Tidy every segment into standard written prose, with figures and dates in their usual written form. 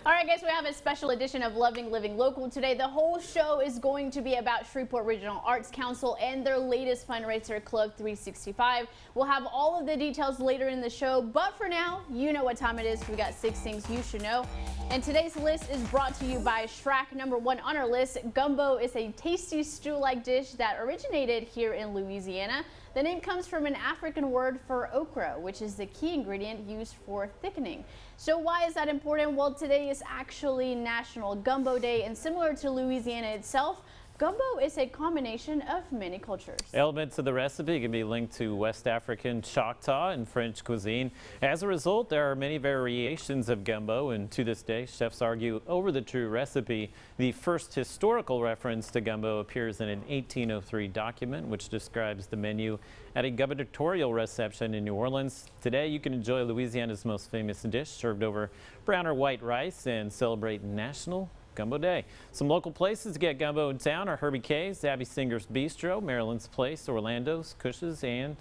All right, guys, we have a special edition of Loving Living Local today. The whole show is going to be about Shreveport Regional Arts Council and their latest fundraiser, Club 365. We'll have all of the details later in the show, but for now, you know what time it is. We got 6 things you should know. And today's list is brought to you by Shrek. #1 on our list, gumbo is a tasty stew-like dish that originated here in Louisiana. The name comes from an African word for okra, which is the key ingredient used for thickening. So why is that important? Well, today is actually National Gumbo Day, and similar to Louisiana itself, gumbo is a combination of many cultures. Elements of the recipe can be linked to West African, Choctaw, and French cuisine. As a result, there are many variations of gumbo, and to this day, chefs argue over the true recipe. The first historical reference to gumbo appears in an 1803 document, which describes the menu at a gubernatorial reception in New Orleans. Today, you can enjoy Louisiana's most famous dish served over brown or white rice and celebrate National Gumbo Day. Some local places to get gumbo in town are Herbie K's, Abby Singer's Bistro, Maryland's Place, Orlando's, Cush's, and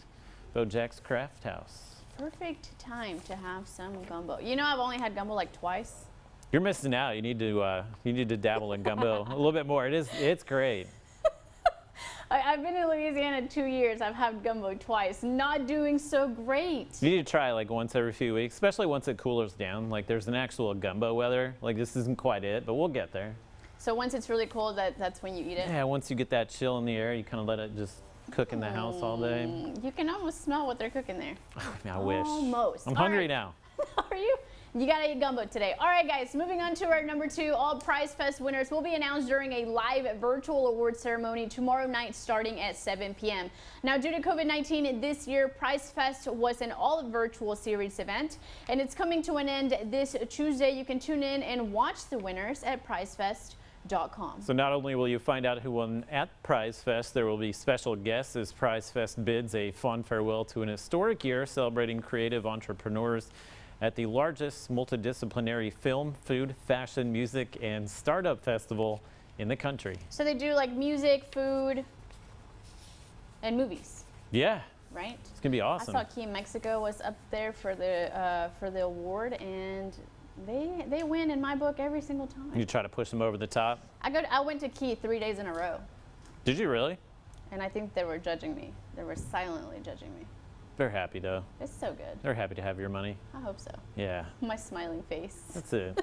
Bojack's Craft House. Perfect time to have some gumbo. You know, I've only had gumbo like twice. You're missing out. You need to dabble in gumbo a little bit more. It's great. I've been in Louisiana 2 years. I've had gumbo twice. Not doing so great. You need to try like once every few weeks, especially once it coolers down. Like there's an actual gumbo weather. Like this isn't quite it, but we'll get there. So once it's really cold, that's when you eat it? Yeah, once you get that chill in the air, you kind of let it just cook in the house all day. You can almost smell what they're cooking there. I wish. Almost. I'm hungry now. Are you? You gotta eat gumbo today. All right, guys, moving on to our #2. All Prizefest winners will be announced during a live virtual award ceremony tomorrow night starting at 7 p.m. Now, due to COVID-19 this year, Prizefest was an all virtual series event, and it's coming to an end this Tuesday. You can tune in and watch the winners at prizefest.com. So not only will you find out who won at Prizefest, there will be special guests as Prizefest bids a fond farewell to an historic year celebrating creative entrepreneurs at the largest multidisciplinary film, food, fashion, music, and startup festival in the country. So they do like music, food, and movies. Yeah. Right? It's going to be awesome. I saw Key, Mexico was up there for the award, and they win in my book every single time. You try to push them over the top? I went to Key 3 days in a row. Did you really? And I think they were judging me. They were silently judging me. They're happy though. It's so good. They're happy to have your money. I hope so. Yeah. My smiling face. That's it.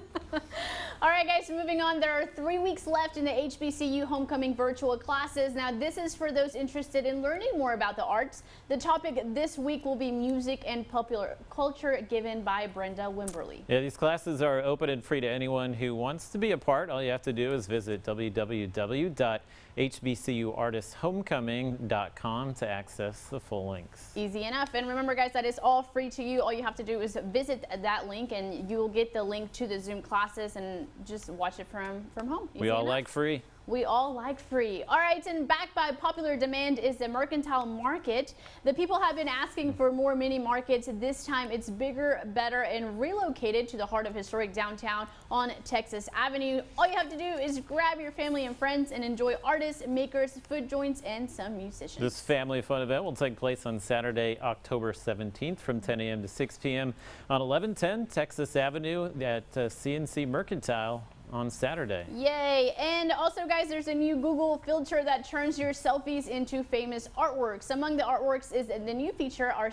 All right, guys, moving on. There are 3 weeks left in the HBCU homecoming virtual classes. Now, this is for those interested in learning more about the arts. The topic this week will be music and popular culture, given by Brenda Wimberly. Yeah, these classes are open and free to anyone who wants to be a part. All you have to do is visit www.hbcuartisthomecoming.com to access the full links. Easy enough. And remember, guys, that is all free to you. All you have to do is visit that link, and you will get the link to the Zoom classes and just watch it from home. Easy We all enough. like free. We all like free. All right, and back by popular demand is the Mercantile Market. The people have been asking for more mini markets. This time it's bigger, better, and relocated to the heart of historic downtown on Texas Avenue. All you have to do is grab your family and friends and enjoy artists, makers, food joints, and some musicians. This family fun event will take place on Saturday, October 17th from 10 a.m. to 6 p.m. on 1110 Texas Avenue at CNC Mercantile on Saturday. Yay. And also, guys, there's a new Google filter that turns your selfies into famous artworks. Among the artworks is the new feature, our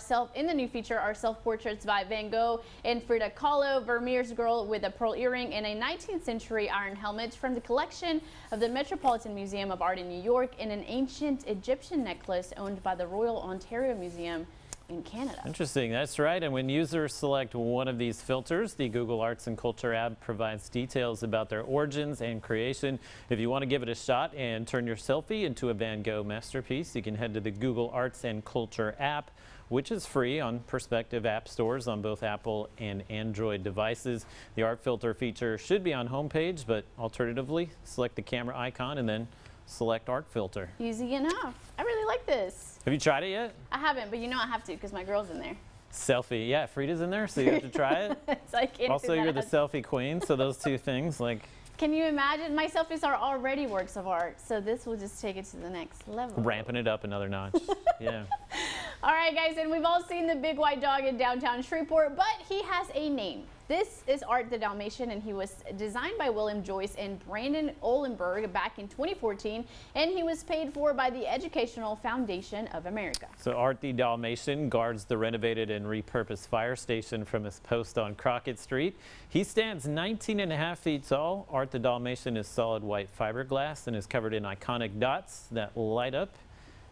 self-portraits by Van Gogh and Frida Kahlo, Vermeer's girl with a pearl earring, and a 19th century iron helmet from the collection of the Metropolitan Museum of Art in New York, and an ancient Egyptian necklace owned by the Royal Ontario Museum in Canada. Interesting, that's right. And when users select one of these filters, the Google Arts and Culture app provides details about their origins and creation. If you want to give it a shot and turn your selfie into a Van Gogh masterpiece, you can head to the Google Arts and Culture app, which is free on Perspective app stores on both Apple and Android devices. The art filter feature should be on homepage, but alternatively, select the camera icon and then select art filter. Easy enough. I really like this. Have you tried it yet? I haven't, but you know I have to because my girl's in there. Selfie, yeah, Frida's in there, so you have to try it. So I can't also, you're the selfie queen, so those two things, like. Can you imagine? My selfies are already works of art, so this will just take it to the next level. Ramping it up another notch. Yeah. All right, guys, and we've all seen the big white dog in downtown Shreveport, but he has a name. This is Art the Dalmatian, and he was designed by William Joyce and Brandon Ohlenberg back in 2014, and he was paid for by the Educational Foundation of America. So Art the Dalmatian guards the renovated and repurposed fire station from his post on Crockett Street. He stands 19.5 feet tall. Art the Dalmatian is solid white fiberglass and is covered in iconic dots that light up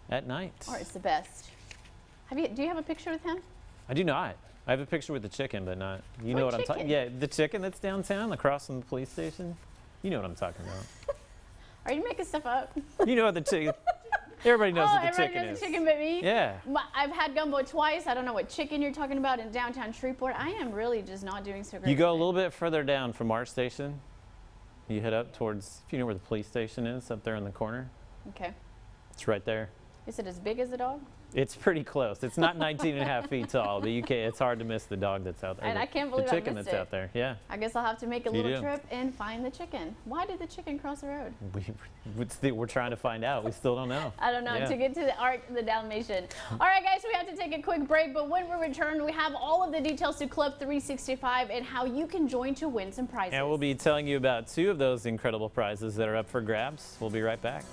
at night. Art's the best. Do you have a picture with him? I do not. I have a picture with the chicken, but not. You know what I'm talking? Yeah, the chicken that's downtown, across from the police station. You know what I'm talking about. Are you making stuff up? You know what the chicken. Everybody knows what the chicken is. Everybody knows the chicken but me? Yeah. I've had gumbo twice. I don't know what chicken you're talking about in downtown Shreveport. I am really just not doing so great. You go a little bit further down from our station. You head up towards, if you know where the police station is, up there in the corner. Okay. It's right there. Is it as big as a dog? It's pretty close. It's not 19.5 feet tall, but it's hard to miss the dog that's out there. And I can't believe the chicken I missed that's it. out there. Yeah. I guess I'll have to make a little trip and find the chicken. Why did the chicken cross the road? We're trying to find out. We still don't know. I don't know. Yeah. To get to the Art the Dalmatian. All right, guys, we have to take a quick break, but when we return, we have all of the details to Club 365 and how you can join to win some prizes. And we'll be telling you about 2 of those incredible prizes that are up for grabs. We'll be right back.